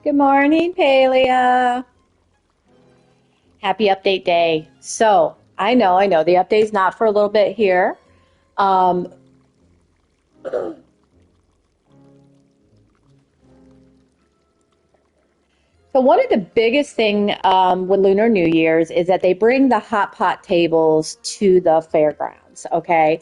Good morning, Palia. Happy update day. So I know, the update's not for a little bit here. So one of the biggest thing with Lunar New Year's is that they bring the hot pot tables to the fairgrounds, okay?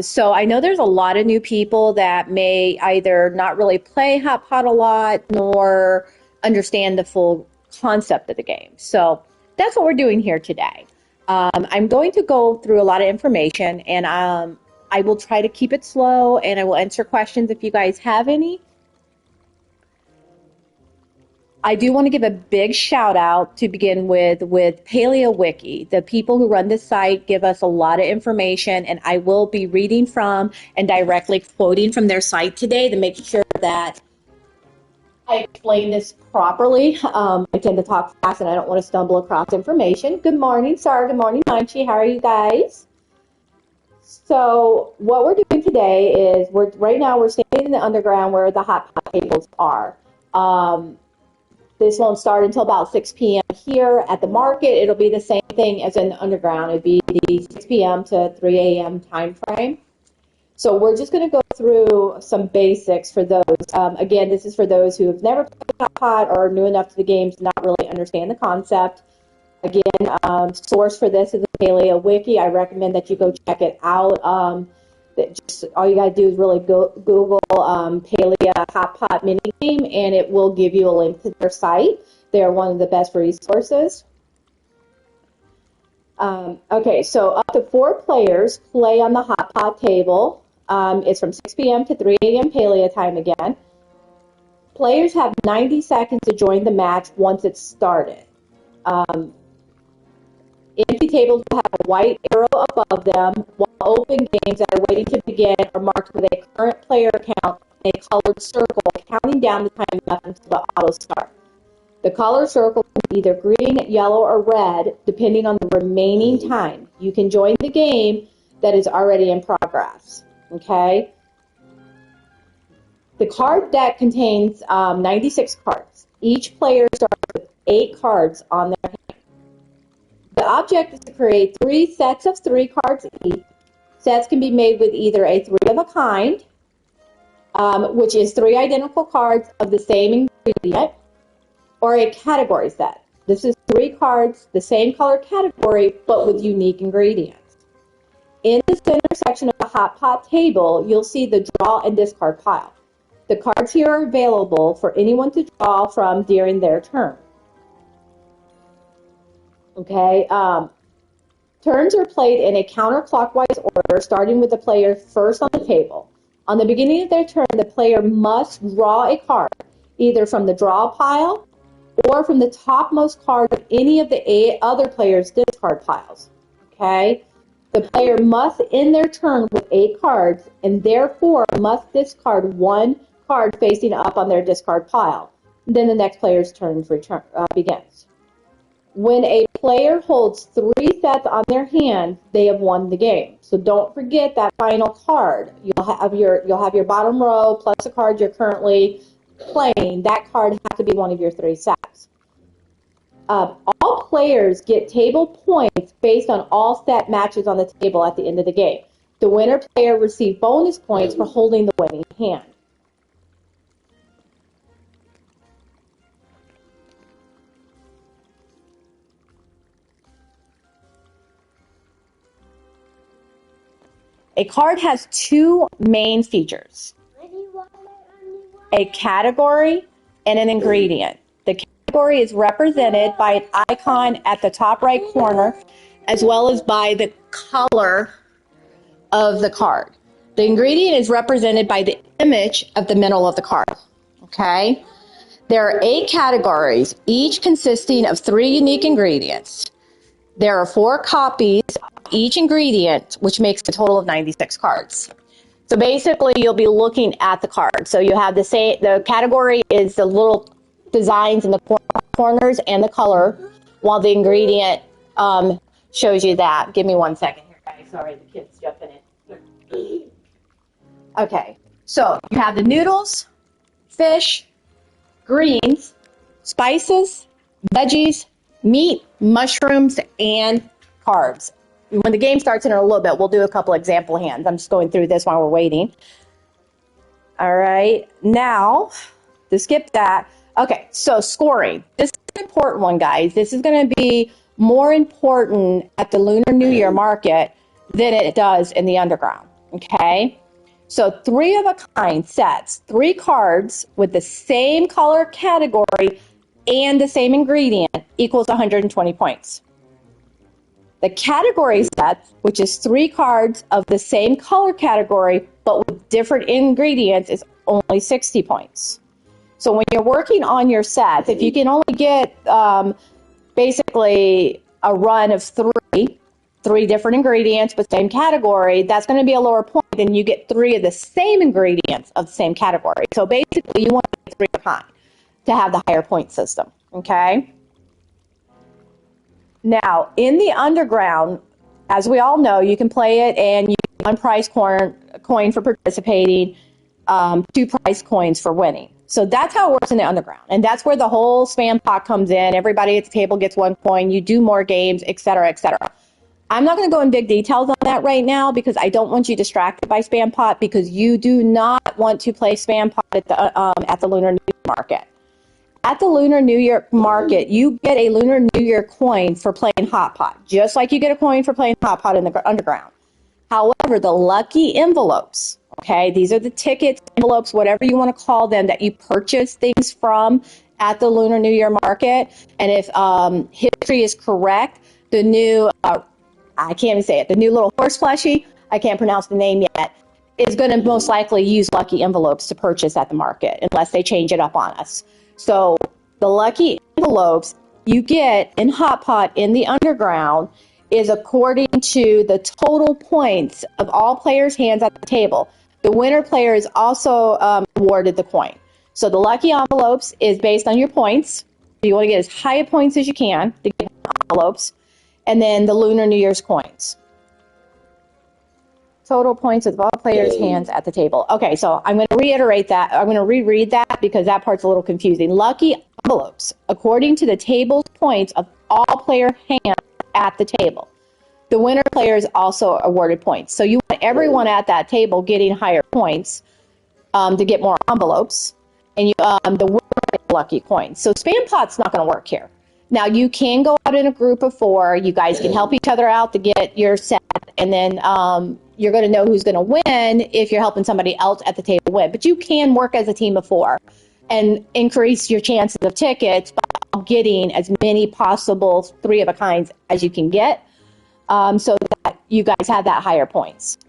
So I know there's a lot of new people that may either not really play hot pot a lot nor understand the full concept of the game. So that's what we're doing here today. I'm going to go through a lot of information, and I will try to keep it slow, and I will answer questions if you guys have any. I do want to give a big shout out to begin with Palia Wiki. The people who run this site give us a lot of information, and I will be reading from and directly quoting from their site today to make sure that I explain this properly. I tend to talk fast and I don't want to stumble across information. Good morning, Sarah. Good morning, Munchie. How are you guys? So what we're doing today is right now we're standing in the underground where the hot pot tables are. This won't start until about 6 p.m. here at the market. It'll be the same thing as in the underground. It'd be the 6 p.m. to 3 a.m. time frame. So we're just going to go through some basics for those. Again, this is for those who have never played hot pot or are new enough to the game to not really understand the concept. Again, source for this is the Palia Wiki. I recommend that you go check it out. All you got to do is really Google Palia Hot Pot Mini game, and it will give you a link to their site. They are one of the best resources. Okay, so up to 4 players play on the hot pot table. It's from 6 p.m. to 3 a.m. Palia time again. Players have 90 seconds to join the match once it's started. Empty tables will have a white arrow above them, while open games that are waiting to begin are marked with a current player count and a colored circle counting down the time left until the auto start. The color circle can be either green, yellow, or red, depending on the remaining time. You can join the game that is already in progress. Okay? The card deck contains 96 cards. Each player starts with 8 cards on their hand. The object is to create 3 sets of 3 cards each. Sets can be made with either a 3 of a kind, which is 3 identical cards of the same ingredient, or a category set. This is 3 cards, the same color category, but with unique ingredients. In the center section of the hot pot table, you'll see the draw and discard pile. The cards here are available for anyone to draw from during their turn. Okay, turns are played in a counterclockwise order, starting with the player first on the table. On the beginning of their turn, the player must draw a card, either from the draw pile or from the topmost card of any of the 8 other players' discard piles. Okay? The player must end their turn with 8 cards and therefore must discard 1 card facing up on their discard pile. Then the next player's turn begins. When a player holds 3 sets on their hand, they have won the game. So don't forget that final card. You'll have your bottom row plus the card you're currently playing. That card has to be one of your 3 sets. All players get table points based on all set matches on the table at the end of the game. The winner player receives bonus points for holding the winning hand. A card has 2 main features: a category and an ingredient. The category is represented by an icon at the top right corner, as well as by the color of the card. The ingredient is represented by the image of the middle of the card. Okay? There are 8 categories, each consisting of 3 unique ingredients. There are 4 copies of each ingredient, which makes a total of 96 cards. So basically, you'll be looking at the card. So you have the category is the little designs in the corners and the color, while the ingredient shows you that. Give me 1 second here, guys. Sorry, the kid's jumping in. Okay, so you have the noodles, fish, greens, spices, veggies, meat, mushrooms, and carbs. When the game starts in a little bit, we'll do a couple example hands. I'm just going through this while we're waiting. All right, now to skip that. Okay, so scoring. This is an important one, guys. This is going to be more important at the Lunar New Year market than it does in the underground. Okay, so 3 of a kind sets, 3 cards with the same color category and the same ingredient equals 120 points. The category set, which is 3 cards of the same color category but with different ingredients, is only 60 points. So when you're working on your sets, if you can only get basically a run of 3 different ingredients but same category, that's going to be a lower point than you get 3 of the same ingredients of the same category. So basically you want to get 3 of a kind to have the higher point system, okay? Now, in the underground, as we all know, you can play it and you get 1 prize coin for participating, 2 prize coins for winning. So that's how it works in the underground. And that's where the whole spam pot comes in. Everybody at the table gets 1 coin. You do more games, et cetera, et cetera. I'm not going to go in big details on that right now because I don't want you distracted by spam pot, because you do not want to play spam pot at the Lunar New Year market. At the Lunar New Year market, you get a Lunar New Year coin for playing Hot Pot, just like you get a coin for playing Hot Pot in the underground. However, the lucky envelopes, okay, these are the tickets, envelopes, whatever you want to call them, that you purchase things from at the Lunar New Year market. And if history is correct, the new, I can't even say it, the new little horse plushie, I can't pronounce the name yet, is going to most likely use lucky envelopes to purchase at the market, unless they change it up on us. So the lucky envelopes you get in Hot Pot in the underground is according to the total points of all players' hands at the table. The winner player is also awarded the coin. So the lucky envelopes is based on your points. You want to get as high a points as you can to get envelopes. And then the Lunar New Year's coins. Total points of all players' hands at the table. Okay, so I'm going to reiterate that. I'm going to reread that because that part's a little confusing. Lucky envelopes, according to the table's points of all player hands at the table. The winner player is also awarded points. So you want everyone at that table getting higher points to get more envelopes, and the winner gets lucky coins. So spam pot's not going to work here. Now, you can go out in a group of 4. You guys can help each other out to get your set, and then you're going to know who's going to win if you're helping somebody else at the table win. But you can work as a team of 4 and increase your chances of tickets by getting as many possible 3 of a kinds as you can get, so that you guys have that higher points.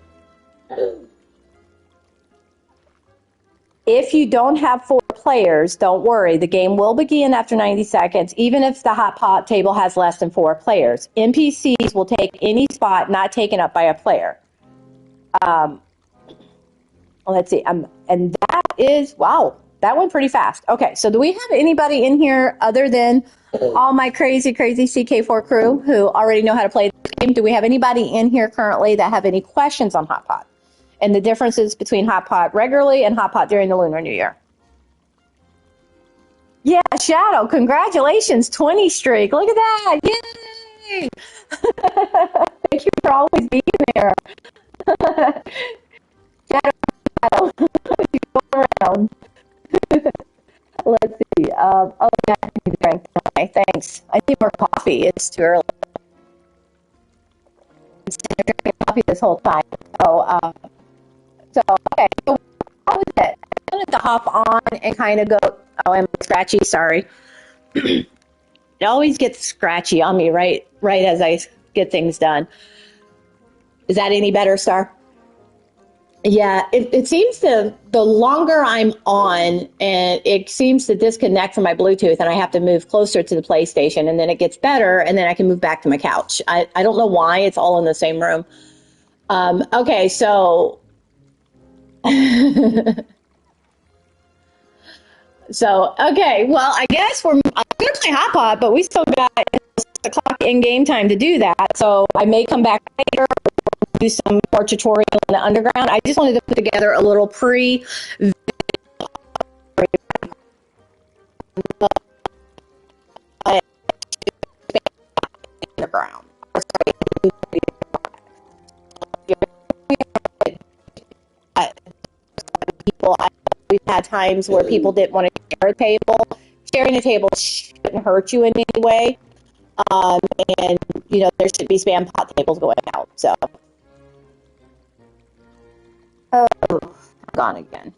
If you don't have 4 players, don't worry. The game will begin after 90 seconds, even if the Hot Pot table has less than 4 players. NPCs will take any spot not taken up by a player. Let's see. And that is, wow, that went pretty fast. Okay, so do we have anybody in here other than all my crazy CK4 crew who already know how to play this game? Do we have anybody in here currently that have any questions on Hot Pot and the differences between Hot Pot regularly and Hot Pot during the Lunar New Year? Yeah, Shadow, congratulations, 20 streak. Look at that. Yay! Thank you for always being there. Shadow, you go around. Let's see. Oh, yeah, I need to drink. Okay, thanks. I need more coffee. It's too early. I've been drinking coffee this whole time. So okay. So how was it? I wanted to hop on and kind of go. Oh, I'm scratchy. Sorry. It always gets scratchy on me right as I get things done. Is that any better, Star? Yeah, it seems to, the longer I'm on, and it seems to disconnect from my Bluetooth, and I have to move closer to the PlayStation, and then it gets better, and then I can move back to my couch. I don't know why. It's all in the same room. Okay, so... okay, well, I guess I'm going to play Hot Pot, but we still got 6 o'clock in game time to do that, so I may come back later, do some more tutorial in the underground. I just wanted to put together a little underground. People, we've had times where people didn't want to share a table. Sharing a table shouldn't hurt you in any way. And, you know, there should be spam pot tables going out. So, oh, gone again.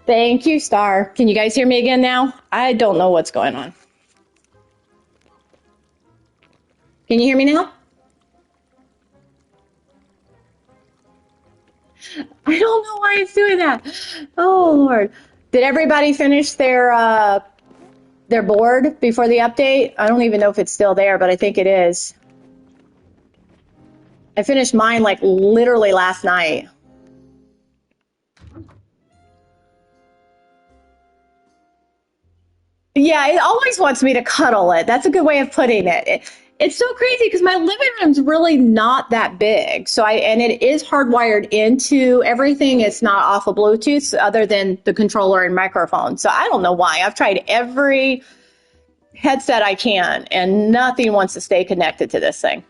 Thank you, Star. Can you guys hear me again now? I don't know what's going on. Can you hear me now? I don't know why it's doing that. Oh, Lord. Did everybody finish their board before the update? I don't even know if it's still there, but I think it is. I finished mine like literally last night. Yeah, it always wants me to cuddle it. That's a good way of putting it. It's so crazy because my living room's really not that big. And it is hardwired into everything. It's not off of Bluetooth other than the controller and microphone. So I don't know why. I've tried every headset I can and nothing wants to stay connected to this thing.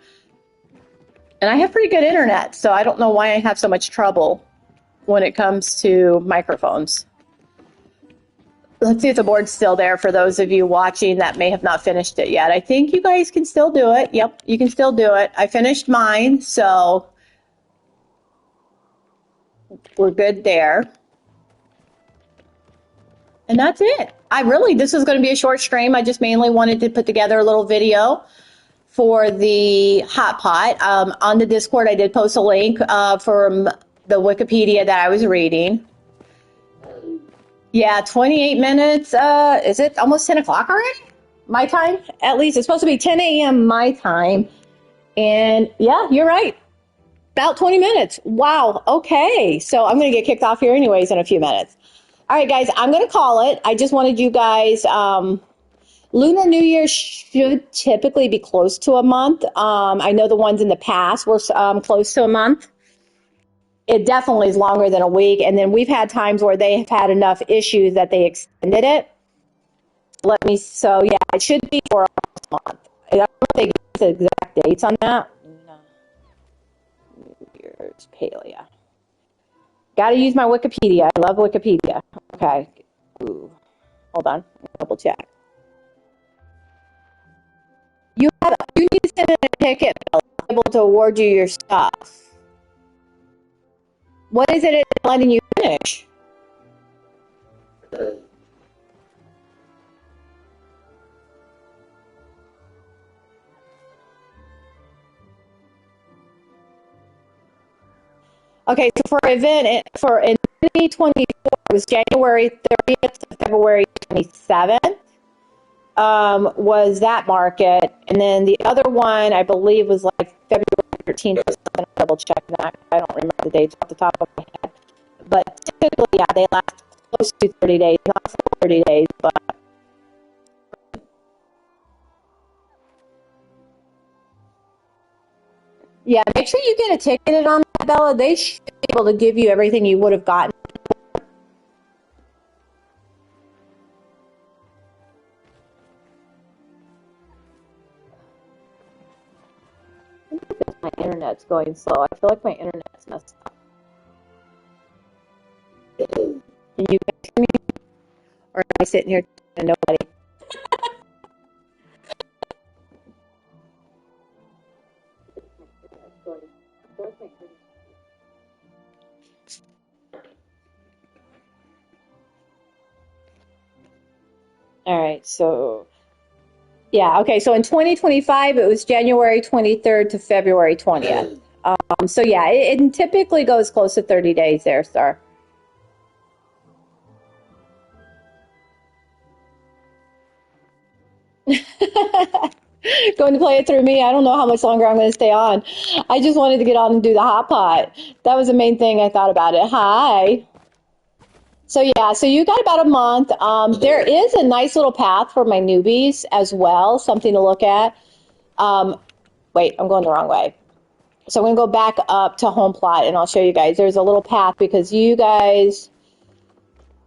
And I have pretty good internet, so I don't know why I have so much trouble when it comes to microphones. Let's see if the board's still there for those of you watching that may have not finished it yet. I think you guys can still do it. Yep, you can still do it. I finished mine, so we're good there. And that's it. This is going to be a short stream. I just mainly wanted to put together a little video for the hot pot. On the Discord, I did post a link from the Wikipedia that I was reading. Yeah, 28 minutes. Is it almost 10 o'clock already? My time? At least it's supposed to be 10 a.m. my time. And yeah, you're right. About 20 minutes. Wow. Okay. So I'm going to get kicked off here anyways in a few minutes. All right, guys, I'm going to call it. I just wanted you guys, Lunar New Year should typically be close to a month. I know the ones in the past were close to a month. It definitely is longer than a week. And then we've had times where they have had enough issues that they extended it. So yeah, it should be for a month. I don't know if they give the exact dates on that. New Year's Palia. Got to use my Wikipedia. I love Wikipedia. Okay. Ooh. Hold on. Double check. You need to send in a ticket bill to be able to award you your stuff. What is it letting you finish? Okay, so for in 2024, it was January 30th to February 27th. Was that market, and then the other one I believe was like February 13th or something. I'll double check that. I don't remember the dates off the top of my head, but typically, yeah, they last close to 30 days, not 30 days, but yeah, make sure you get a ticket on that, Bella. They should be able to give you everything you would have gotten. My internet's going slow. I feel like my internet's messed up. Can you guys hear me? Or am I sitting here and nobody? All right, so yeah, okay. So in 2025, it was January 23rd to February 20th. So yeah, it typically goes close to 30 days there, sir. Going to play it through me. I don't know how much longer I'm going to stay on. I just wanted to get on and do the hot pot. That was the main thing I thought about it. Hi. So yeah, so you got about a month. There is a nice little path for my newbies as well, something to look at. Wait, I'm going the wrong way. So I'm going to go back up to home plot and I'll show you guys. There's a little path because you guys,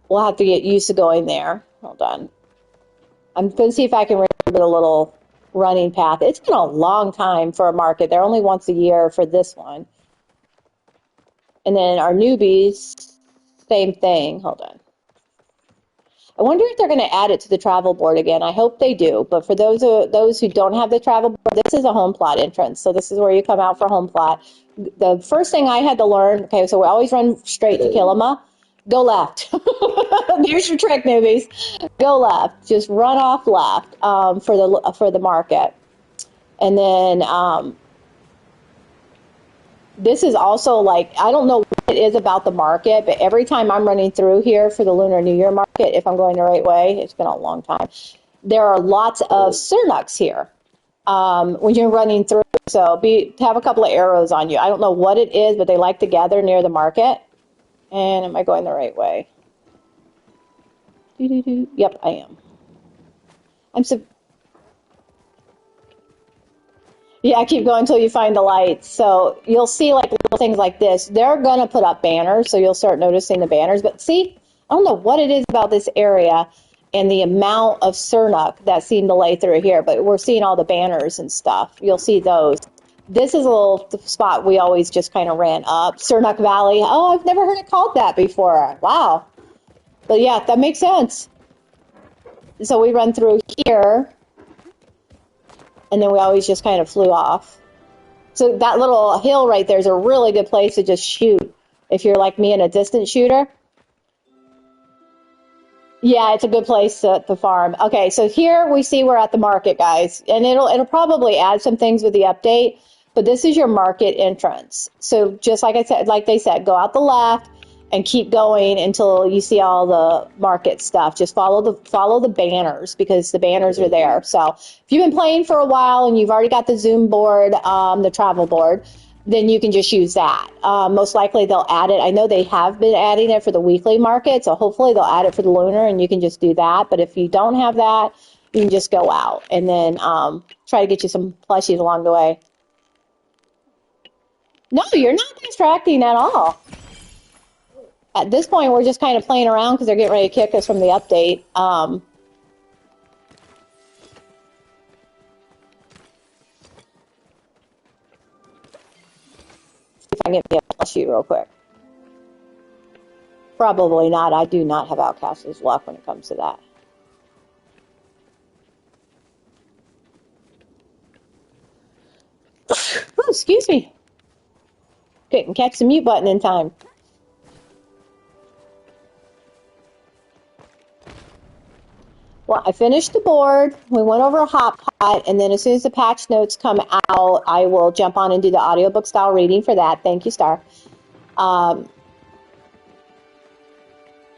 We'll have to get used to going there. Hold on. I'm going to see if I can remember the little running path. It's been a long time for a market. They're only once a year for this one. And then our newbies, same thing. Hold on. I wonder if they're going to add it to the travel board again. I hope they do. But for those who don't have the travel board, this is a home plot entrance. So this is where you come out for home plot. The first thing I had to learn, okay, so we always run straight to Killama. Go left. There's your trick, newbies. Go left. Just run off left for the market. And then this is also like, I don't know what it is about the market, but every time I'm running through here for the Lunar New Year market, if I'm going the right way, it's been a long time, there are lots of Cernucks here when you're running through. So have a couple of arrows on you. I don't know what it is, but they like to gather near the market. And am I going the right way? Yep, I am. Yeah, keep going until you find the lights. So you'll see like little things like this. They're going to put up banners, so you'll start noticing the banners. But see, I don't know what it is about this area and the amount of Cernuck that seem to lay through here, but we're seeing all the banners and stuff. You'll see those. This is a little spot we always just kind of ran up. Cernuck Valley. Oh, I've never heard it called that before. Wow. But yeah, that makes sense. So we run through here, and then we always just kind of flew off. So that little hill right there is a really good place to just shoot if you're like me and a distant shooter. Yeah, it's a good place to farm. Okay, so here we see we're at the market, guys, and it'll probably add some things with the update, but this is your market entrance. So just like I said, like they said, go out the left and keep going until you see all the market stuff. Just follow the banners because the banners are there. So if you've been playing for a while and you've already got the Zoom board, the travel board, then you can just use that. Most likely they'll add it. I know they have been adding it for the weekly market, so hopefully they'll add it for the lunar and you can just do that. But if you don't have that, you can just go out and then try to get you some plushies along the way. No, you're not distracting at all. At this point, we're just kind of playing around because they're getting ready to kick us from the update. See if I can get me a plushie real quick. Probably not. I do not have Outcast's luck when it comes to that. Oh, excuse me. Couldn't catch the mute button in time. Well, I finished the board. We went over a hot pot, and then as soon as the patch notes come out, I will jump on and do the audiobook style reading for that. Thank you, Star.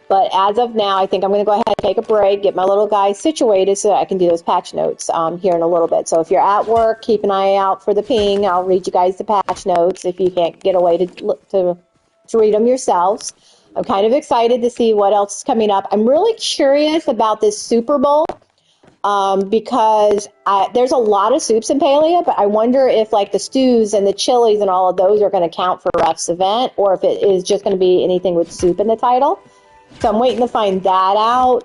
But as of now, I think I'm going to go ahead and take a break, get my little guy situated so that I can do those patch notes here in a little bit. So if you're at work, keep an eye out for the ping. I'll read you guys the patch notes if you can't get away to read them yourselves. I'm kind of excited to see what else is coming up. I'm really curious about this Super Bowl because there's a lot of soups in Palia, but I wonder if like the stews and the chilies and all of those are going to count for Ref's event or if it is just going to be anything with soup in the title. So I'm waiting to find that out.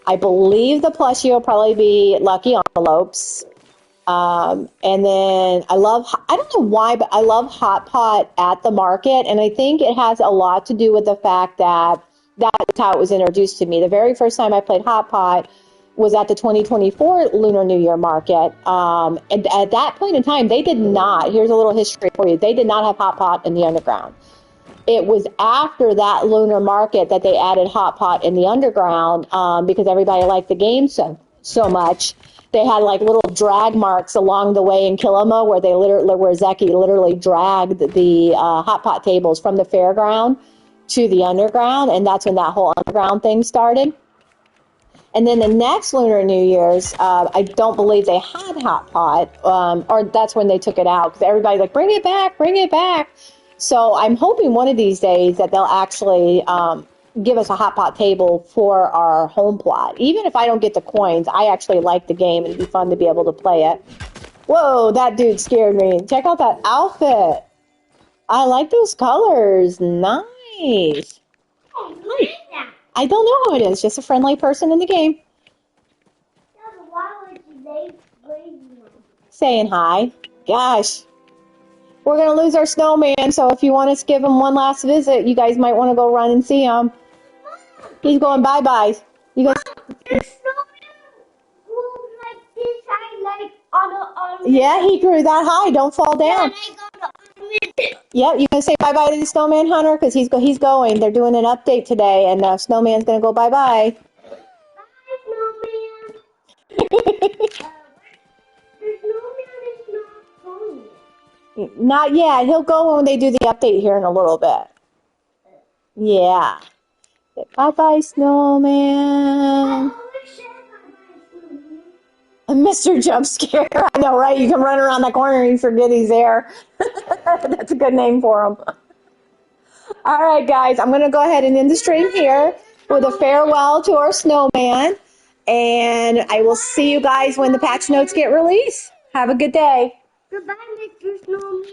I believe the plushie will probably be Lucky Envelopes. And then I don't know why, but I love Hot Pot at the market. And I think it has a lot to do with the fact that that's how it was introduced to me. The very first time I played Hot Pot was at the 2024 Lunar New Year market. And at that point in time, they did not, here's a little history for you, they did not have Hot Pot in the underground. It was after that lunar market that they added Hot Pot in the underground because everybody liked the game so much. They had like little drag marks along the way in Killama where Zeki literally dragged the Hot Pot tables from the fairground to the underground, and that's when that whole underground thing started. And then the next Lunar New Year's, I don't believe they had Hot Pot, or that's when they took it out because everybody's like, bring it back, bring it back. So I'm hoping one of these days that they'll actually give us a Hot Pot table for our home plot. Even if I don't get the coins, I actually like the game. It'd be fun to be able to play it. Whoa, that dude scared me. Check out that outfit. I like those colors. Nice. I don't know who it is. Just a friendly person in the game. Yeah, but why would they wave you? Saying hi. Gosh. We're going to lose our snowman, so if you want us to give him one last visit, you guys might want to go run and see him. He's going bye-bye. You guys... There's snowman grew like this high, like on a Yeah, he grew that high. Don't fall down. Yep, you going to say bye-bye to the snowman, Hunter? Because he's going. They're doing an update today, and the snowman's going to go bye-bye. Bye, snowman. The snowman is not going yet. Not yet. He'll go when they do the update here in a little bit. Yeah. Bye-bye, snowman. Mr. Jump Scare. I know, right? You can run around the corner and you forget he's there. That's a good name for him. All right, guys. I'm going to go ahead and end the stream here with a farewell to our snowman. And I will see you guys when the patch notes get released. Have a good day. Goodbye, Mr. Snowman.